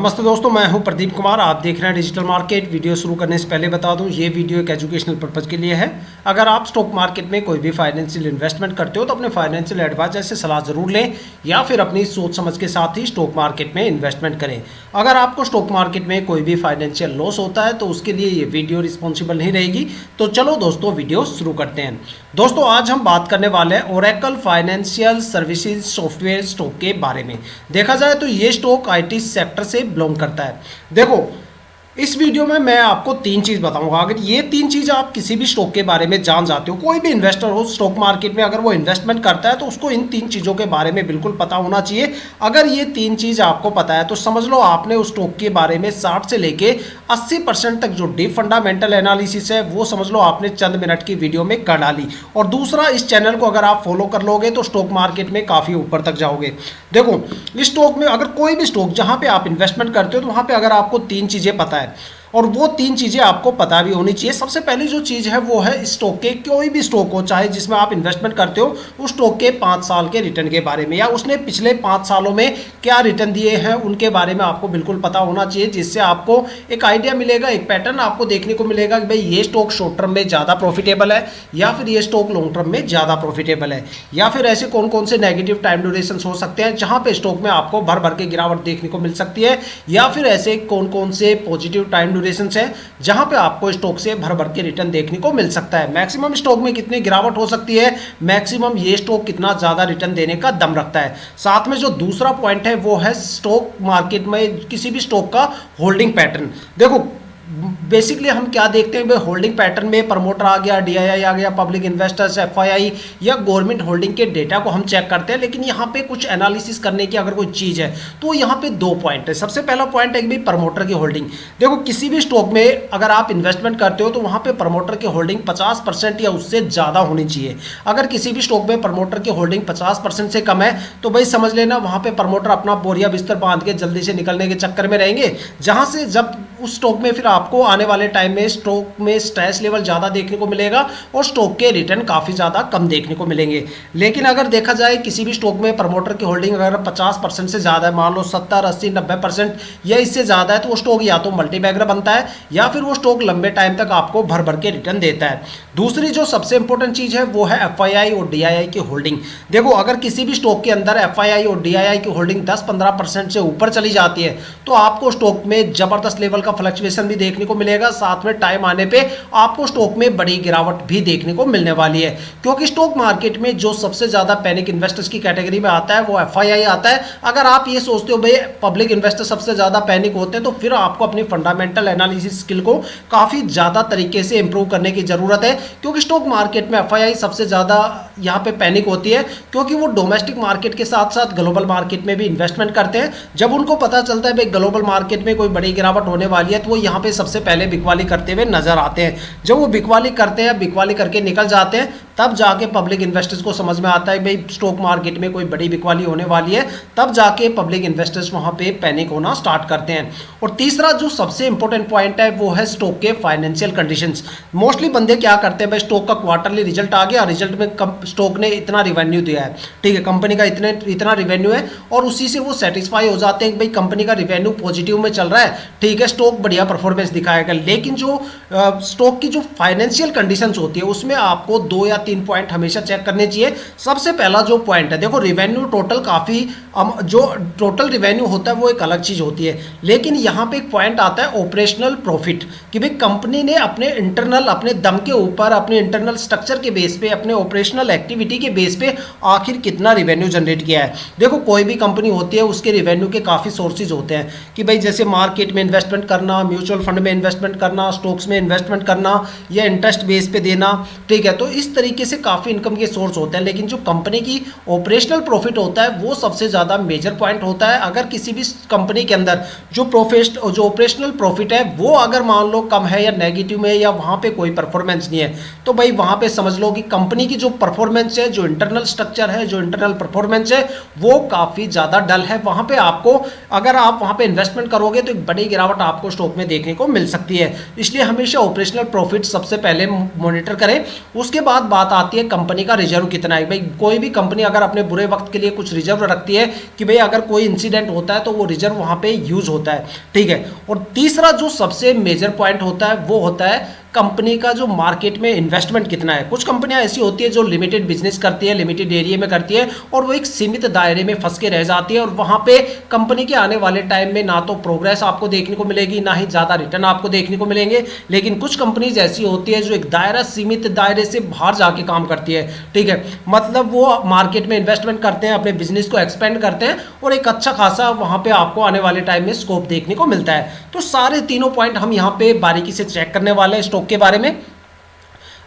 नमस्ते दोस्तों, मैं हूं प्रदीप कुमार। आप देख रहे हैं डिजिटल मार्केट। वीडियो शुरू करने से पहले बता दूं, ये वीडियो एक एजुकेशनल पर्पज़ के लिए है। अगर आप स्टॉक मार्केट में कोई भी फाइनेंशियल इन्वेस्टमेंट करते हो तो अपने फाइनेंशियल एडवाइजर से सलाह जरूर लें या फिर अपनी सोच समझ के साथ ही स्टॉक मार्केट में इन्वेस्टमेंट करें। अगर आपको स्टॉक मार्केट में कोई भी फाइनेंशियल लॉस होता है तो उसके लिए ये वीडियो रिस्पॉन्सिबल नहीं रहेगी। तो चलो दोस्तों, वीडियो शुरू करते हैं। दोस्तों, आज हम बात करने वाले हैं Oracle financial services software stock के बारे में। देखा जाए तो ये स्टॉक आईटी सेक्टर से बिलोंग करता है। देखो, इस वीडियो में मैं आपको तीन चीज़ बताऊंगा। अगर ये तीन चीज़ आप किसी भी स्टॉक के बारे में जान जाते हो, कोई भी इन्वेस्टर हो स्टॉक मार्केट में अगर वो इन्वेस्टमेंट करता है तो उसको इन तीन चीज़ों के बारे में बिल्कुल पता होना चाहिए। अगर ये तीन चीज़ आपको पता है तो समझ लो आपने उस स्टॉक के बारे में 60 से लेके 80% तक जो डीप फंडामेंटल एनालिसिस है वो समझ लो आपने चंद मिनट की वीडियो में कर डाली। और दूसरा, इस चैनल को अगर आप फॉलो कर लोगे तो स्टॉक मार्केट में काफ़ी ऊपर तक जाओगे। देखो, इस स्टॉक में अगर कोई भी स्टॉक जहाँ पे आप इन्वेस्टमेंट करते हो तो वहाँ पे अगर आपको तीन चीज़ें पता है और वो तीन चीज़ें आपको पता भी होनी चाहिए। सबसे पहली जो चीज़ है वो है स्टॉक के, कोई भी स्टॉक हो चाहे जिसमें आप इन्वेस्टमेंट करते हो, उस स्टॉक के 5 साल के रिटर्न के बारे में या उसने पिछले 5 सालों में क्या रिटर्न दिए हैं उनके बारे में आपको बिल्कुल पता होना चाहिए, जिससे आपको एक आइडिया मिलेगा, एक पैटर्न आपको देखने को मिलेगा कि भाई ये स्टॉक शॉर्ट टर्म में ज़्यादा प्रॉफिटेबल है या फिर ये स्टॉक लॉन्ग टर्म में ज़्यादा प्रॉफिटेबल है, या फिर ऐसे कौन कौन से नेगेटिव टाइम ड्यूरेशन हो सकते हैं जहाँ पे स्टॉक में आपको भर भर के गिरावट देखने को मिल सकती है, या फिर ऐसे कौन कौन से पॉजिटिव टाइम ड्यूरेशन है जहां पे आपको स्टॉक से भर भर के रिटर्न देखने को मिल सकता है। मैक्सिमम स्टॉक में कितनी गिरावट हो सकती है, मैक्सिमम ये स्टॉक कितना ज्यादा रिटर्न देने का दम रखता है। साथ में जो दूसरा पॉइंट है वो है स्टॉक मार्केट में किसी भी स्टॉक का होल्डिंग पैटर्न। देखो, बेसिकली हम क्या देखते हैं, होल्डिंग पैटर्न में प्रमोटर आ गया, डीआईआई आ गया, पब्लिक इन्वेस्टर्स, एफआईआई या गवर्नमेंट होल्डिंग के डेटा को हम चेक करते हैं। लेकिन यहाँ पे कुछ एनालिसिस करने की अगर कोई चीज़ है तो यहाँ पे दो पॉइंट है। सबसे पहला पॉइंट है कि भाई प्रमोटर की होल्डिंग। देखो, किसी भी स्टॉक में अगर आप इन्वेस्टमेंट करते हो तो वहाँ पे प्रमोटर की होल्डिंग 50% या उससे ज़्यादा होनी चाहिए। अगर किसी भी स्टॉक में प्रमोटर की होल्डिंग 50% से कम है तो भाई समझ लेना वहाँ पे प्रमोटर अपना बोरिया बिस्तर बांध के जल्दी से निकलने के चक्कर में रहेंगे, जहाँ से जब उस स्टॉक में फिर आपको आने वाले टाइम में स्टॉक में स्ट्रेस लेवल ज़्यादा देखने को मिलेगा और स्टॉक के रिटर्न काफ़ी ज़्यादा कम देखने को मिलेंगे। लेकिन अगर देखा जाए किसी भी स्टॉक में प्रमोटर की होल्डिंग अगर 50% से ज़्यादा है, मान लो 70, 80, 90% या इससे ज़्यादा है, तो वो स्टॉक या तो मल्टीबैगर बनता है या फिर वो स्टॉक लंबे टाइम तक आपको भर भर के रिटर्न देता है। दूसरी जो सबसे इंपॉर्टेंट चीज़ है वो है एफआईआई और डीआईआई की होल्डिंग। देखो, अगर किसी भी स्टॉक के अंदर एफआईआई और डीआईआई की होल्डिंग 10-15% से ऊपर चली जाती है तो आपको स्टॉक में जबरदस्त लेवल का फ्लक्चुएशन भी देखने को मिलेगा। साथ में टाइम आने पे आपको स्टॉक में बड़ी गिरावट भी देखने को मिलने वाली है, क्योंकि स्टॉक मार्केट में जो सबसे ज्यादा पैनिक इन्वेस्टर्स की कैटेगरी में आता है वो एफआईआई आता है। अगर आप ये सोचते हो भाई पब्लिक इन्वेस्टर सबसे ज्यादा पैनिक होते हैं तो फिर आपको अपनी फंडामेंटल एनालिसिस स्किल को काफी ज्यादा तरीके से इंप्रूव करने की जरूरत है, क्योंकि स्टॉक मार्केट में एफआईआई सबसे ज्यादा यहाँ पे पैनिक होती है, क्योंकि वो डोमेस्टिक मार्केट के साथ साथ ग्लोबल मार्केट में भी इन्वेस्टमेंट करते हैं। जब उनको पता चलता है भाई ग्लोबल मार्केट में कोई बड़ी गिरावट होने वाली है तो वो यहाँ पे सबसे पहले बिकवाली करते हुए नजर आते हैं। जब वो बिकवाली करते हैं, बिकवाली करके निकल जाते हैं, तब जाके पब्लिक इन्वेस्टर्स को समझ में आता है भाई स्टॉक मार्केट में कोई बड़ी बिकवाली होने वाली है, तब जाके पब्लिक इन्वेस्टर्स वहां पे पैनिक होना स्टार्ट करते हैं। और तीसरा जो सबसे इंपॉर्टेंट पॉइंट है वो है स्टॉक के फाइनेंशियल कंडीशंस। मोस्टली बंदे क्या करते हैं, भाई स्टॉक का क्वार्टरली रिजल्ट आ गया, रिजल्ट में स्टॉक ने इतना रिवेन्यू दिया है, ठीक है, कंपनी का इतना रिवेन्यू है, और उसी से वो सेटिस्फाई हो जाते हैं कि भाई कंपनी का रिवेन्यू पॉजिटिव में चल रहा है, ठीक है, स्टॉक बढ़िया परफॉर्मेंस दिखाएगा। लेकिन जो स्टॉक की जो फाइनेंशियल कंडीशंस होती है उसमें आपको 2 या 3 पॉइंट हमेशा चेक करने चाहिए। सबसे पहला जो पॉइंट है, देखो रिवेन्यू टोटल काफ़ी जो टोटल रिवेन्यू होता है वो एक अलग चीज़ होती है, लेकिन यहाँ पे एक पॉइंट आता है ऑपरेशनल प्रॉफिट, कि भाई कंपनी ने अपने इंटरनल, अपने दम के ऊपर, अपने इंटरनल स्ट्रक्चर के बेस पे, अपने ऑपरेशनल एक्टिविटी के बेस पे आखिर कितना रिवेन्यू जनरेट किया है। देखो, कोई भी कंपनी होती है उसके रिवेन्यू के काफ़ी सोर्सेज होते हैं, कि भाई जैसे मार्केट में इन्वेस्टमेंट करना, म्यूचुअल फंड में इन्वेस्टमेंट करना, स्टॉक्स में इन्वेस्टमेंट करना या इंटरेस्ट बेस पे देना, ठीक है, तो इस तरीके से काफ़ी इनकम के सोर्स होते हैं। लेकिन जो कंपनी की ऑपरेशनल प्रॉफिट होता है वो सबसे ज़्यादा मेजर पॉइंट होता है। अगर किसी भी कंपनी के अंदर जो ऑपरेशनल प्रॉफिट है वो अगर मान लो कम है या नेगेटिव में या वहाँ पे कोई परफॉर्मेंस नहीं है, तो भाई वहाँ पे समझ लो कि कंपनी की जो परफॉर्मेंस है, जो इंटरनल स्ट्रक्चर है, जो इंटरनल परफॉर्मेंस है वो काफ़ी ज़्यादा डल है। वहाँ पे आपको, अगर आप वहाँ पे इन्वेस्टमेंट करोगे तो एक बड़ी गिरावट आपको स्टॉक में देखने को मिल सकती है। इसलिए हमेशा ऑपरेशनल प्रॉफिट सबसे पहले मॉनिटर करें। उसके बाद बात बात आती है कंपनी का रिजर्व कितना है। भाई कोई भी कंपनी अगर अपने बुरे वक्त के लिए कुछ रिजर्व रखती है कि भाई अगर कोई इंसिडेंट होता है तो वो रिजर्व वहाँ पे यूज होता है, ठीक है। और तीसरा जो सबसे मेजर पॉइंट होता है वो होता है कंपनी का जो मार्केट में इन्वेस्टमेंट कितना है। कुछ कंपनियां ऐसी होती है जो लिमिटेड बिजनेस करती है, लिमिटेड एरिया में करती है और वो एक सीमित दायरे में फंस के रह जाती है और वहां पे कंपनी के आने वाले टाइम में ना तो प्रोग्रेस आपको देखने को मिलेगी, ना ही ज़्यादा रिटर्न आपको देखने को मिलेंगे। लेकिन कुछ कंपनीज ऐसी होती है जो एक दायरा, सीमित दायरे से बाहर जाके काम करती है, ठीक है। मतलब वो मार्केट में इन्वेस्टमेंट करते हैं, अपने बिजनेस को एक्सपेंड करते हैं और एक अच्छा खासा वहां पे आपको आने वाले टाइम में स्कोप देखने को मिलता है। तो सारे तीनों पॉइंट हम यहाँ पे बारीकी से चेक करने वाले हैं स्टॉक के बारे में।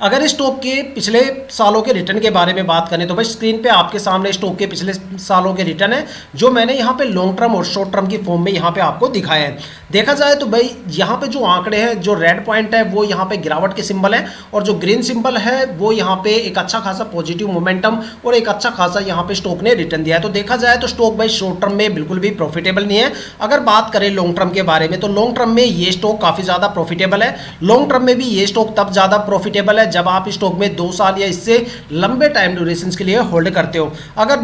अगर स्टॉक के पिछले सालों के रिटर्न के बारे में बात करें तो भाई स्क्रीन पे आपके सामने स्टॉक के पिछले सालों के रिटर्न है जो मैंने यहाँ पे लॉन्ग टर्म और शॉर्ट टर्म की फॉर्म में यहाँ पे आपको दिखाए हैं। देखा जाए तो भाई यहाँ पे जो आंकड़े हैं, जो रेड पॉइंट है वो यहाँ पे गिरावट के सिंबल है और जो ग्रीन सिंबल है वो यहाँ पे एक अच्छा खासा पॉजिटिव मोमेंटम और एक अच्छा खासा यहाँ पे स्टॉक ने रिटर्न दिया है। तो देखा जाए तो स्टॉक भाई शॉर्ट टर्म में बिल्कुल भी प्रॉफिटेबल नहीं है। अगर बात करें लॉन्ग टर्म के बारे में तो लॉन्ग टर्म में ये स्टॉक काफी ज्यादा प्रॉफिटेबल है। लॉन्ग टर्म में भी ये स्टॉक तब ज्यादा प्रॉफिटेबल है जब आप स्टॉक में 2 साल या इससे लंबे टाइम ड्यूरेशन के लिए होल्ड करते हो। अगर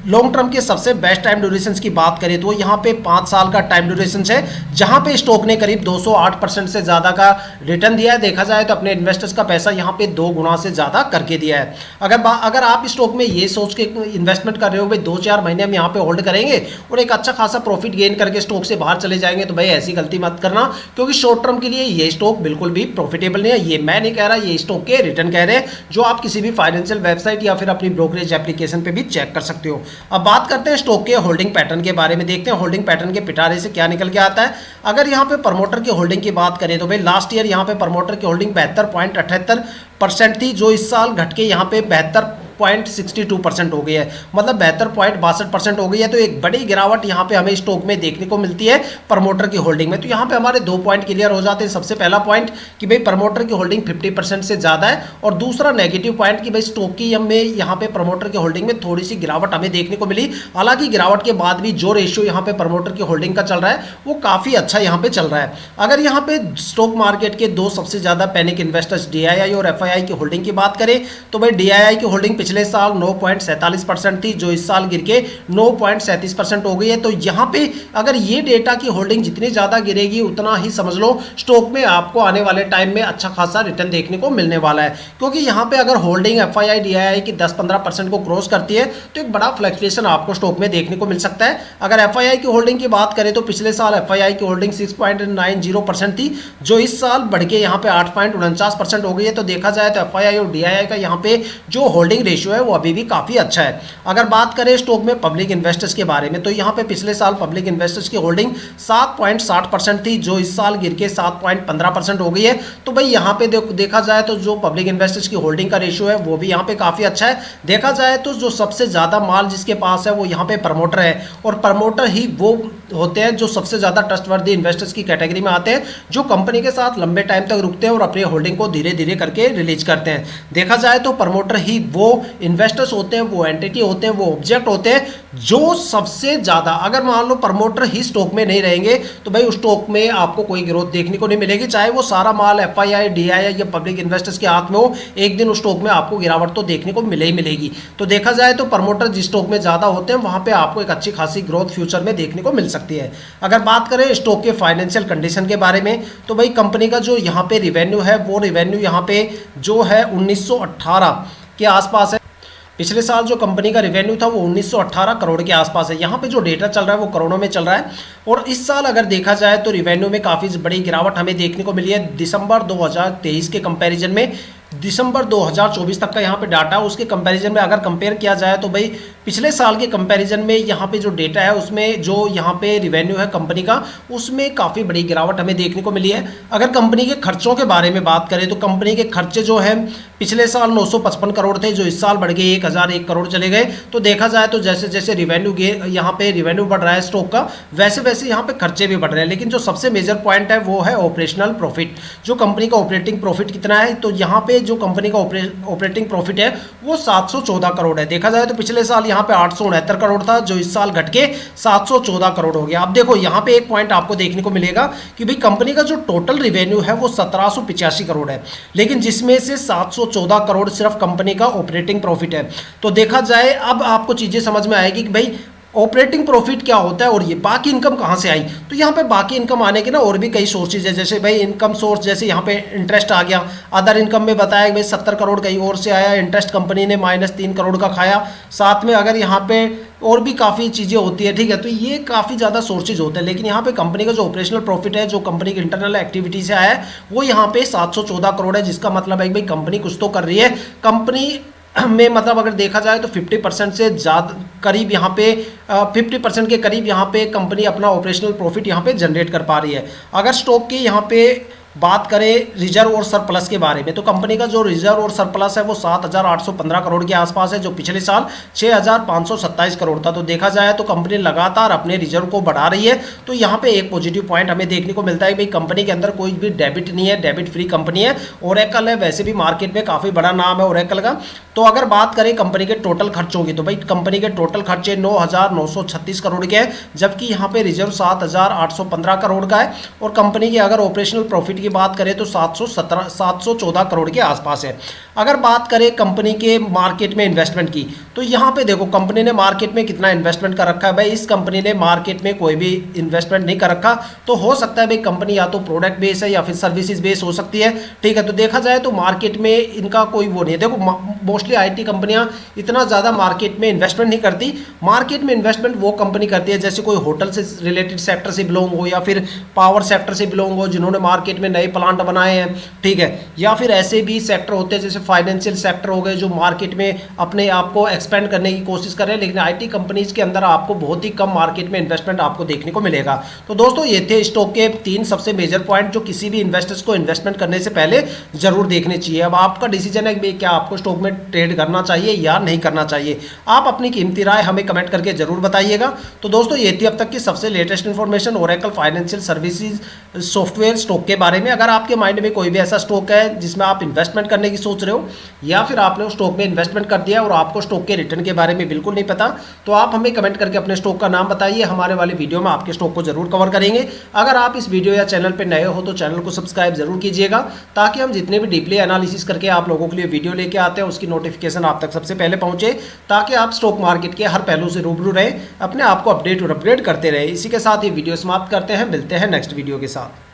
लॉन्ग टर्म के सबसे बेस्ट टाइम ड्यूरेशन की बात करें तो यहाँ पे 5 साल का टाइम ड्यूरेशन है जहां पे स्टॉक ने करीब 208% से ज्यादा का रिटर्न दिया है। देखा जाए तो अपने इन्वेस्टर्स का पैसा यहाँ पे 2 गुना से ज्यादा करके दिया है। अगर आप स्टॉक में ये सोच के इन्वेस्टमेंट कर रहे हो भाई 2-4 महीने हम यहाँ पे होल्ड करेंगे और एक अच्छा खासा प्रॉफिट गेन करके स्टॉक से बाहर चले जाएंगे, तो भाई ऐसी गलती मत करना क्योंकि शॉर्ट टर्म के लिए ये स्टॉक बिल्कुल भी प्रॉफिटेबल नहीं है। ये मैं नहीं कह रहा, ये स्टॉक के रिटर्न कह रहे हैं जो आप किसी भी फाइनेंशियल वेबसाइट या फिर अपनी ब्रोकरेज एप्लीकेशन पे भी चेक कर सकते हो। अब बात करते हैं स्टॉक के होल्डिंग पैटर्न के बारे में, देखते हैं होल्डिंग पैटर्न के पिटारे से क्या निकल के आता है। अगर यहाँ पे प्रमोटर की होल्डिंग की बात करें तो भाई लास्ट ईयर यहाँ पे प्रमोटर की होल्डिंग 72.78% थी जो इस साल घट के यहाँ पे 72.62% हो गई है, मतलब 72.62% हो गई है। तो एक बड़ी गिरावट यहाँ पे हमें स्टॉक में देखने को मिलती है प्रमोटर की होल्डिंग में। तो यहाँ पे हमारे 2 पॉइंट क्लियर हो जाते हैं। सबसे पहला पॉइंट कि भाई प्रमोटर की होल्डिंग 50% से ज़्यादा है और दूसरा नेगेटिव पॉइंट कि भाई स्टॉक की हमें यहाँ पे प्रमोटर की होल्डिंग में थोड़ी सी गिरावट हमें देखने को मिली। हालांकि गिरावट के बाद भी जो रेशियो यहाँ पे प्रमोटर की होल्डिंग का चल रहा है वो काफ़ी अच्छा यहाँ पे चल रहा है। अगर यहाँ पे स्टॉक मार्केट के 2 सबसे ज़्यादा पैनिक इन्वेस्टर्स DII और FII की होल्डिंग की बात करें तो भाई DII की होल्डिंग पिछले साल 9.47% थी जो इस साल गिर के 9.37% हो गई है। तो यहाँ पे अगर ये डेटा की होल्डिंग जितनी ज़्यादा गिरेगी उतना ही समझ लो स्टॉक में आपको आने वाले टाइम में अच्छा खासा रिटर्न देखने को मिलने वाला है, क्योंकि यहाँ पे अगर होल्डिंग FII DII की 10-15% को क्रॉस करती है तो एक बड़ा फ्लक्चुएशन आपको स्टॉक में देखने को मिल सकता है। अगर FII की होल्डिंग की बात करें तो पिछले साल FII की होल्डिंग 6.90% थी जो इस साल बढ़ के यहाँ पे 8.49% हो गई है। तो देखा जाए तो FII और DII का यहाँ पे जो होल्डिंग रेशियो है वो अभी भी काफ़ी अच्छा है। अगर बात करें स्टॉक में पब्लिक इन्वेस्टर्स के बारे में तो यहाँ पे पिछले साल पब्लिक इन्वेस्टर्स की होल्डिंग 7.60% थी जो इस साल गिर के 7.15% हो गई है। तो भाई यहाँ पे देखा जाए तो जो पब्लिक इन्वेस्टर्स की होल्डिंग का रेशियो है वो भी यहाँ पे काफ़ी अच्छा है। देखा जाए तो जो सबसे ज़्यादा माल जिसके पास है वो यहाँ पे प्रमोटर है और प्रमोटर ही वो होते हैं जो सबसे ज़्यादा ट्रस्टवर्दी इन्वेस्टर्स की कैटेगरी में आते हैं, जो कंपनी के साथ लंबे टाइम तक रुकते हैं और अपनी होल्डिंग को धीरे धीरे करके रिलीज करते हैं। देखा जाए तो प्रमोटर ही वो इन्वेस्टर्स होते हैं, वो एंटिटी होते हैं, वो ऑब्जेक्ट होते हैं जो सबसे ज़्यादा, अगर मान लो प्रमोटर ही स्टॉक में नहीं रहेंगे तो भाई उस स्टॉक में आपको कोई ग्रोथ देखने को नहीं मिलेगी, चाहे वो सारा माल FII DII या पब्लिक इन्वेस्टर्स के हाथ में हो, एक दिन उस स्टॉक में आपको गिरावट तो देखने को मिले ही मिलेगी। तो देखा जाए तो प्रमोटर जिस स्टॉक में ज़्यादा होते हैं वहाँ पे आपको एक अच्छी खासी ग्रोथ फ्यूचर में देखने को मिल सकती है। अगर बात करें स्टॉक के फाइनेंशियल कंडीशन के बारे में तो भाई कंपनी का जो यहाँ पे रिवेन्यू है वो रिवेन्यू यहाँ पे जो है 1918 के आसपास है। पिछले साल जो कंपनी का रिवेन्यू था वो 1918 करोड़ के आसपास है। यहाँ पे जो डेटा चल रहा है वो करोड़ों में चल रहा है और इस साल अगर देखा जाए तो रिवेन्यू में काफ़ी बड़ी गिरावट हमें देखने को मिली है। दिसंबर 2023 के कंपैरिजन में दिसंबर 2024 तक का यहाँ पे डाटा, उसके कंपैरिजन में अगर कंपेयर किया जाए तो भाई पिछले साल के कंपैरिजन में यहाँ पे जो डेटा है उसमें जो यहाँ पे रिवेन्यू है कंपनी का उसमें काफ़ी बड़ी गिरावट हमें देखने को मिली है। अगर कंपनी के खर्चों के बारे में बात करें तो कंपनी के खर्चे जो है पिछले साल 955 करोड़ थे जो इस साल बढ़ के 1001 करोड़ चले गए। तो देखा जाए तो जैसे जैसे रिवेन्यू यहाँ पे रिवेन्यू बढ़ रहा है स्टॉक का वैसे वैसे यहाँ पे खर्चे भी बढ़ रहे हैं। लेकिन जो सबसे मेजर पॉइंट है वो है ऑपरेशनल प्रॉफिट, जो कंपनी का ऑपरेटिंग प्रॉफिट कितना है। तो यहाँ पे जो कंपनी का ऑपरेटिंग प्रॉफिट है वो 714 करोड़ है। देखा जाए तो पिछले साल यहाँ पे 869 करोड़ था, जो इस साल घट के 714 करोड़ हो गया। अब देखो यहाँ पे एक पॉइंट आपको देखने को मिलेगा कि भाई कंपनी का जो टोटल रिवेन्यू है वो 1785 करोड़ है, लेकिन जिसमें से 714 करोड़ सिर्फ कंपनी का ऑपरेटिंग प्रॉफिट है। तो देखा जाए अब आपको चीजें समझ में आएगी कि भाई ऑपरेटिंग प्रॉफिट क्या होता है और ये बाकी इनकम कहाँ से आई। तो यहाँ पे बाकी इनकम आने के ना और भी कई सोर्सेज है, जैसे भाई इनकम सोर्स, जैसे यहाँ पे इंटरेस्ट आ गया। अदर इनकम में बताया कि भाई 70 करोड़ कहीं और से आया, इंटरेस्ट कंपनी ने -3 करोड़ का खाया। साथ में अगर यहाँ पे और भी काफ़ी चीज़ें होती है, ठीक है, तो ये काफ़ी ज़्यादा सोर्सेज होते हैं। लेकिन यहाँ पे कंपनी का जो ऑपरेशनल प्रॉफिट है, जो कंपनी की इंटरनल एक्टिविटी से आया है, वो यहाँ पे 714 करोड़ है, जिसका मतलब है कि भाई कंपनी कुछ तो कर रही है। कंपनी में मतलब अगर देखा जाए तो 50% से ज़्यादा करीब यहाँ पे 50% के करीब यहाँ पे कंपनी अपना ऑपरेशनल प्रॉफिट यहाँ पे जनरेट कर पा रही है। अगर स्टॉक की यहाँ पे बात करें रिजर्व और सरप्लस के बारे में, तो कंपनी का जो रिजर्व और सरप्लस है वो 7,815 करोड़ के आसपास है, जो पिछले साल 6,527 करोड़ था। तो देखा जाए तो कंपनी लगातार अपने रिजर्व को बढ़ा रही है। तो यहाँ पे एक पॉजिटिव पॉइंट हमें देखने को मिलता है कि भाई कंपनी के अंदर कोई भी डेबिट नहीं है, डेबिट फ्री कंपनी है। ओरेकल है, वैसे भी मार्केट में काफ़ी बड़ा नाम है ओरेकल का। तो अगर बात करें कंपनी के टोटल खर्चों की, तो भाई कंपनी के टोटल खर्चे 9,936 करोड़ के हैं, जबकि यहाँ पे रिजर्व 7,815 करोड़ का है। और कंपनी की अगर ऑपरेशनल प्रॉफिट की बात करें तो 714 करोड़ के आसपास है। अगर बात करें कंपनी के मार्केट में इन्वेस्टमेंट की, तो यहाँ पे देखो कंपनी ने मार्केट में कितना इन्वेस्टमेंट कर रखा है। भाई इस कंपनी ने मार्केट में कोई भी इन्वेस्टमेंट नहीं कर रखा। तो हो सकता है भाई कंपनी या तो प्रोडक्ट बेस है या फिर सर्विसेज बेस हो सकती है, ठीक है। तो देखा जाए तो मार्केट में इनका कोई वो नहीं है। देखो मोस्टली आईटी कंपनियां इतना ज़्यादा मार्केट में इन्वेस्टमेंट नहीं करती। मार्केट में इन्वेस्टमेंट वो कंपनी करती है जैसे कोई होटल से रिलेटेड सेक्टर से बिलोंग हो, या फिर पावर सेक्टर से बिलोंग हो, जिन्होंने मार्केट में नए प्लांट बनाए हैं, ठीक है। या फिर ऐसे भी सेक्टर होते हैं जैसे फाइनेंशियल सेक्टर हो गए, जो मार्केट में अपने आप को एक्सपेंड करने की कोशिश कर रहे हैं। लेकिन आईटी कंपनीज के अंदर आपको बहुत ही कम मार्केट में इन्वेस्टमेंट आपको देखने को मिलेगा। तो दोस्तों ये थे स्टॉक के 3 सबसे मेजर पॉइंट जो किसी भी इन्वेस्टर्स को इन्वेस्टमेंट करने से पहले जरूर देखने चाहिए। अब आपका डिसीजन है कि क्या आपको स्टॉक में ट्रेड करना चाहिए या नहीं करना चाहिए। आप अपनी कीमती राय हमें कमेंट करके जरूर बताइएगा। तो दोस्तों ये थी अब तक की सबसे latest information Oracle financial services software stock के बारे में। अगर आपके माइंड में कोई भी ऐसा स्टॉक है जिसमें आप इन्वेस्टमेंट करने की सोच रहे हो, या फिर आपने उस स्टॉक में इन्वेस्टमेंट कर दिया और आपको स्टॉक के रिटर्न के बारे में बिल्कुल नहीं पता, तो आप हमें कमेंट करके अपने स्टॉक का नाम बताइए। हमारे वाले वीडियो में आपके स्टॉक को जरूर कवर करेंगे। अगर आप इस वीडियो या चैनल पर नए हो तो चैनल को सब्सक्राइब जरूर कीजिएगा, ताकि हम जितने भी डीपली एनालिसिस करके आप लोगों के लिए वीडियो लेके आते हैं उसकी नोटिफिकेशन आप तक सबसे पहले पहुंचे, ताकि आप स्टॉक मार्केट के हर पहलू से रूबरू रहे, अपने आप को अपडेट और अपग्रेड करते रहे। इसी के साथ ये वीडियो समाप्त करते हैं, मिलते हैं नेक्स्ट वीडियो के साथ।